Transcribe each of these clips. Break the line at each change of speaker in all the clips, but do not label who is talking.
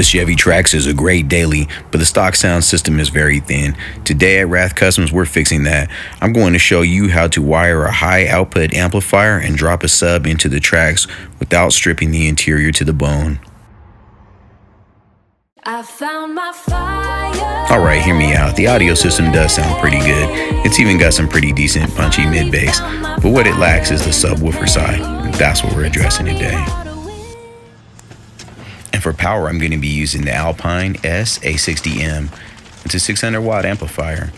This Chevy Trax is a great daily, but the stock sound system is very thin. Today at Wrath Customs, we're fixing that. I'm going to show you how to wire a high output amplifier and drop a sub into the Trax without stripping the interior to the bone.
I found my fire.
Alright, hear me out. The audio system does sound pretty good. It's even got some pretty decent punchy mid-bass, but what it lacks is the subwoofer side, and that's what we're addressing today. And for power, I'm going to be using the Apline S-A60M. It's a 600 watt amplifier.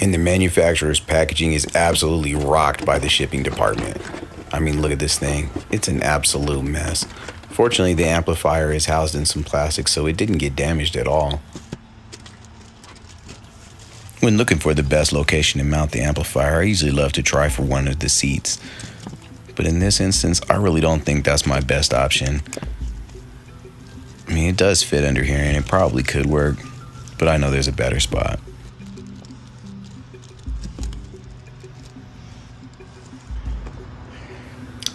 And the manufacturer's packaging is absolutely rocked by the shipping department. I mean, look at this thing. It's an absolute mess. Fortunately, the amplifier is housed in some plastic, so it didn't get damaged at all. When looking for the best location to mount the amplifier, I usually love to try for one of the seats. But in this instance, I really don't think that's my best option. I mean, it does fit under here and it probably could work, but I know there's a better spot.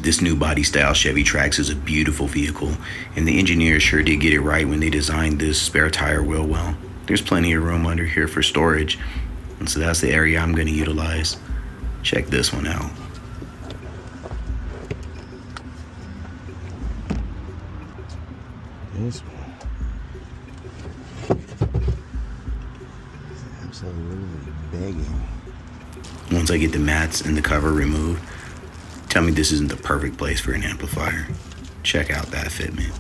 This new body style Chevy Trax is a beautiful vehicle, and the engineers sure did get it right when they designed this spare tire wheel well. There's plenty of room under here for storage, and so that's the area I'm going to utilize. Check this one out.
This one is absolutely begging.
Once I get the mats and the cover removed, tell me this isn't the perfect place for an amplifier. Check out that fitment.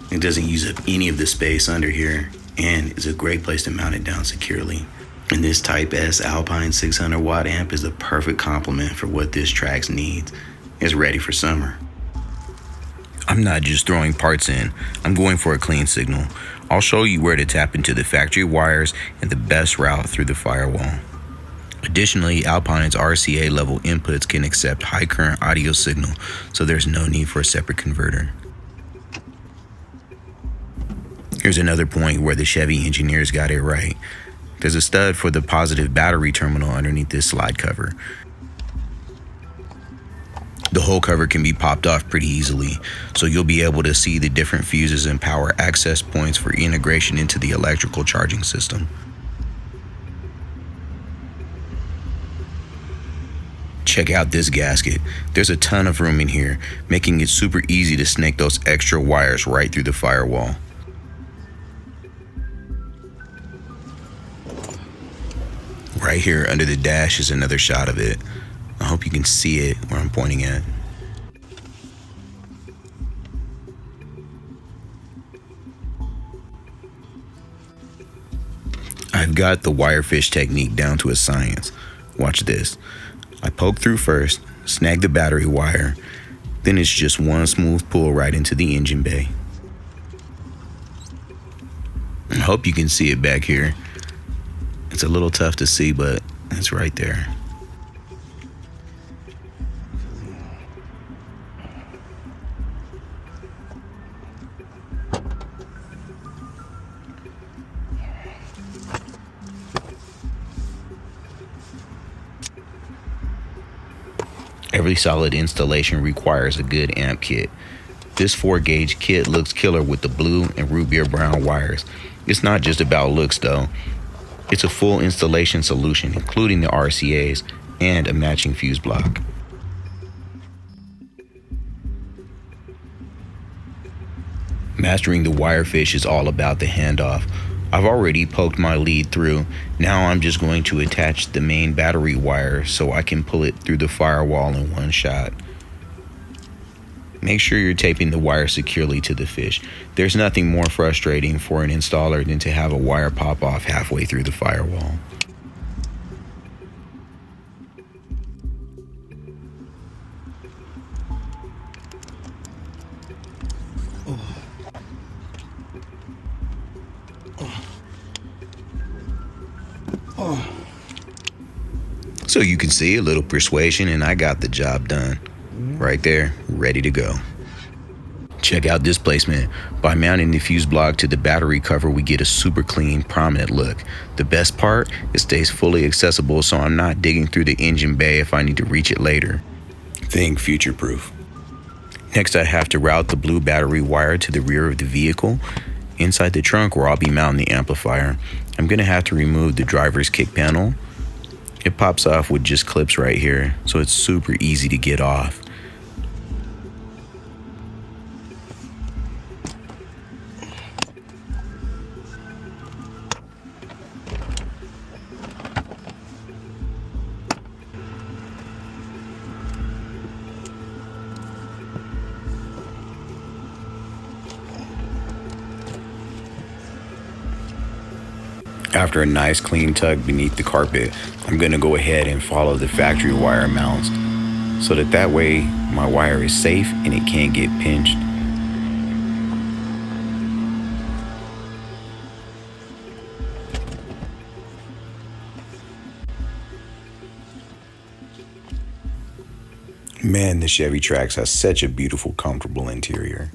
It doesn't use up any of the space under here and is a great place to mount it down securely. And this Type S Alpine 600 watt amp is the perfect complement for what this Trax needs. It's ready for summer. I'm not just throwing parts in, I'm going for a clean signal. I'll show you where to tap into the factory wires and the best route through the firewall. Additionally, Alpine's RCA level inputs can accept high current audio signal, so there's no need for a separate converter. Here's another point where the Chevy engineers got it right. There's a stud for the positive battery terminal underneath this slide cover. The whole cover can be popped off pretty easily, so you'll be able to see the different fuses and power access points for integration into the electrical charging system. Check out this gasket. There's a ton of room in here, making it super easy to snake those extra wires right through the firewall. Right here under the dash is another shot of it. I hope you can see it where I'm pointing at. I've got the wire fish technique down to a science. Watch this. I poke through first, snag the battery wire, then it's just one smooth pull right into the engine bay. I hope you can see it back here. It's a little tough to see, but it's right there. Every solid installation requires a good amp kit. This 4-gauge kit looks killer with the blue and root beer brown wires. It's not just about looks though. It's a full installation solution, including the RCAs and a matching fuse block. Mastering the wire fish is all about the handoff. I've already poked my lead through. Now I'm just going to attach the main battery wire so I can pull it through the firewall in one shot. Make sure you're taping the wire securely to the fish. There's nothing more frustrating for an installer than to have a wire pop off halfway through the firewall. So you can see a little persuasion and I got the job done. Right there, ready to go. Check out this placement. By mounting the fuse block to the battery cover, we get a super clean, prominent look. The best part, it stays fully accessible, so I'm not digging through the engine bay if I need to reach it later. Think future-proof. Next, I have to route the blue battery wire to the rear of the vehicle. Inside the trunk where I'll be mounting the amplifier, I'm gonna have to remove the driver's kick panel. It pops off with just clips right here, so it's super easy to get off. After a nice clean tug beneath the carpet, I'm going to go ahead and follow the factory wire mounts so that way my wire is safe and it can't get pinched. Man, the Chevy Trax has such a beautiful, comfortable interior.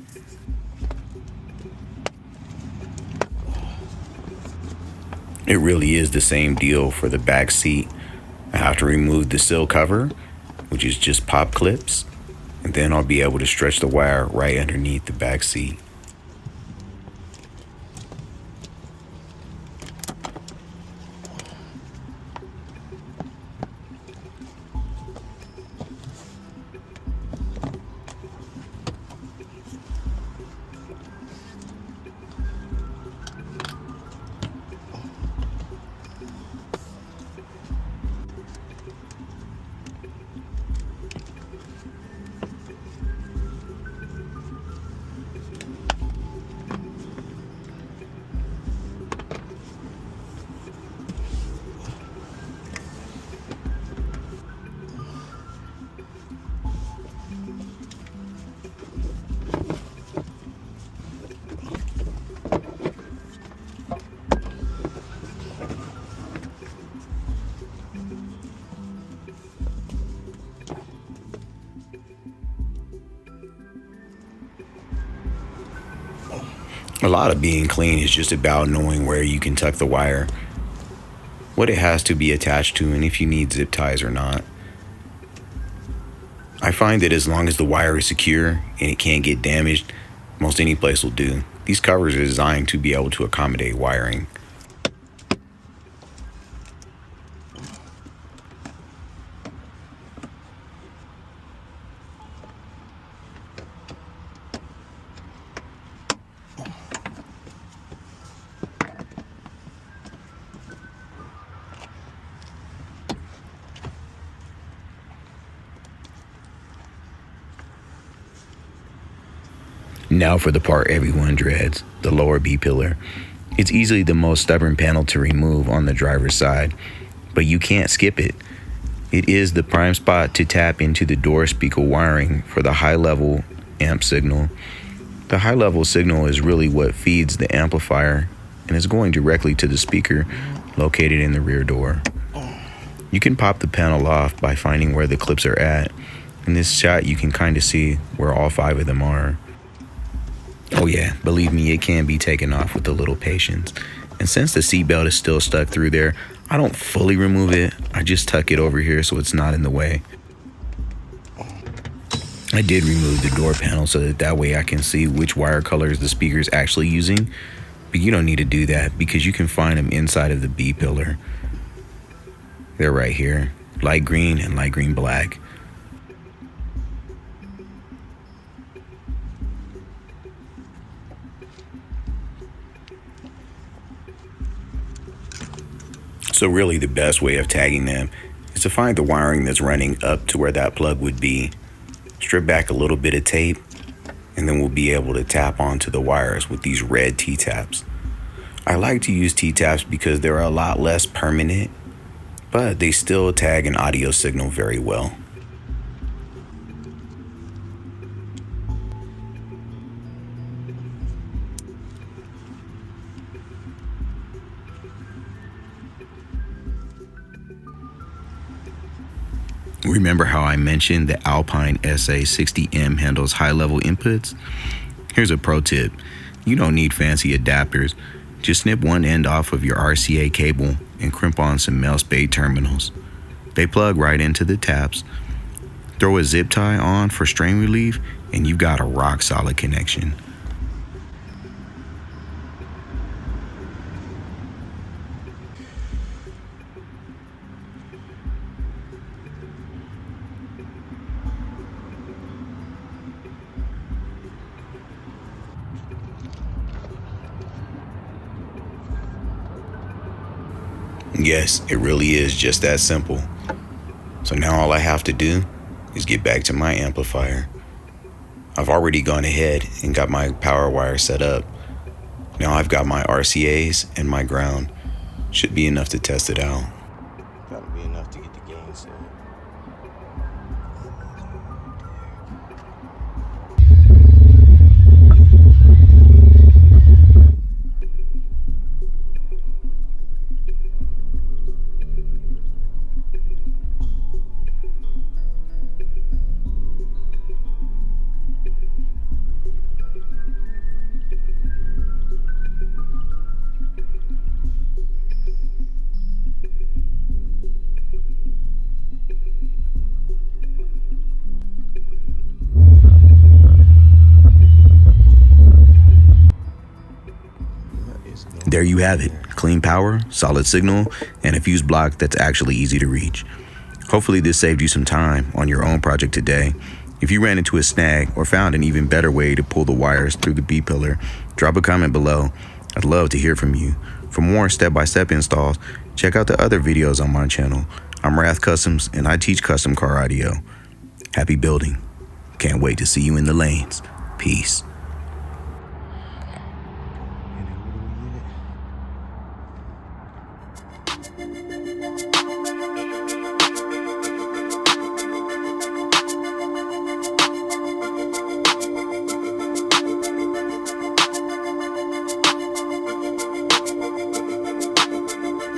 It really is the same deal for the back seat. I have to remove the sill cover, which is just pop clips, and then I'll be able to stretch the wire right underneath the back seat. A lot of being clean is just about knowing where you can tuck the wire, what it has to be attached to, and if you need zip ties or not. I find that as long as the wire is secure and it can't get damaged, most any place will do. These covers are designed to be able to accommodate wiring. Now for the part everyone dreads, the lower B pillar. It's easily the most stubborn panel to remove on the driver's side, but you can't skip it. It is the prime spot to tap into the door speaker wiring for the high-level amp signal. The high-level signal is really what feeds the amplifier and is going directly to the speaker located in the rear door. You can pop the panel off by finding where the clips are at. In this shot, you can kind of see where all 5 of them are. Oh yeah, believe me, it can be taken off with a little patience. And since the seatbelt is still stuck through there, I don't fully remove it. I just tuck it over here so it's not in the way. I did remove the door panel so that way I can see which wire colors the speaker is actually using. But you don't need to do that because you can find them inside of the B pillar. They're right here, light green and light green black. So really the best way of tagging them is to find the wiring that's running up to where that plug would be, strip back a little bit of tape, and then we'll be able to tap onto the wires with these red T-taps. I like to use T-taps because they're a lot less permanent, but they still tag an audio signal very well. Remember how I mentioned the Alpine S-A60M handles high-level inputs? Here's a pro tip. You don't need fancy adapters. Just snip one end off of your RCA cable and crimp on some male spade terminals. They plug right into the taps. Throw a zip tie on for strain relief, and you've got a rock-solid connection. Yes, it really is just that simple. So now all I have to do is get back to my amplifier. I've already gone ahead and got my power wire set up. Now I've got my RCAs and my ground. Should be enough to test it out.
Gotta be enough to get the gain set.
There you have it. Clean power, solid signal, and a fuse block that's actually easy to reach. Hopefully this saved you some time on your own project today. If you ran into a snag or found an even better way to pull the wires through the B-pillar, drop a comment below. I'd love to hear from you. For more step-by-step installs, check out the other videos on my channel. I'm Wrath Customs, and I teach custom car audio. Happy building. Can't wait to see you in the lanes. Peace.
And then what do we get?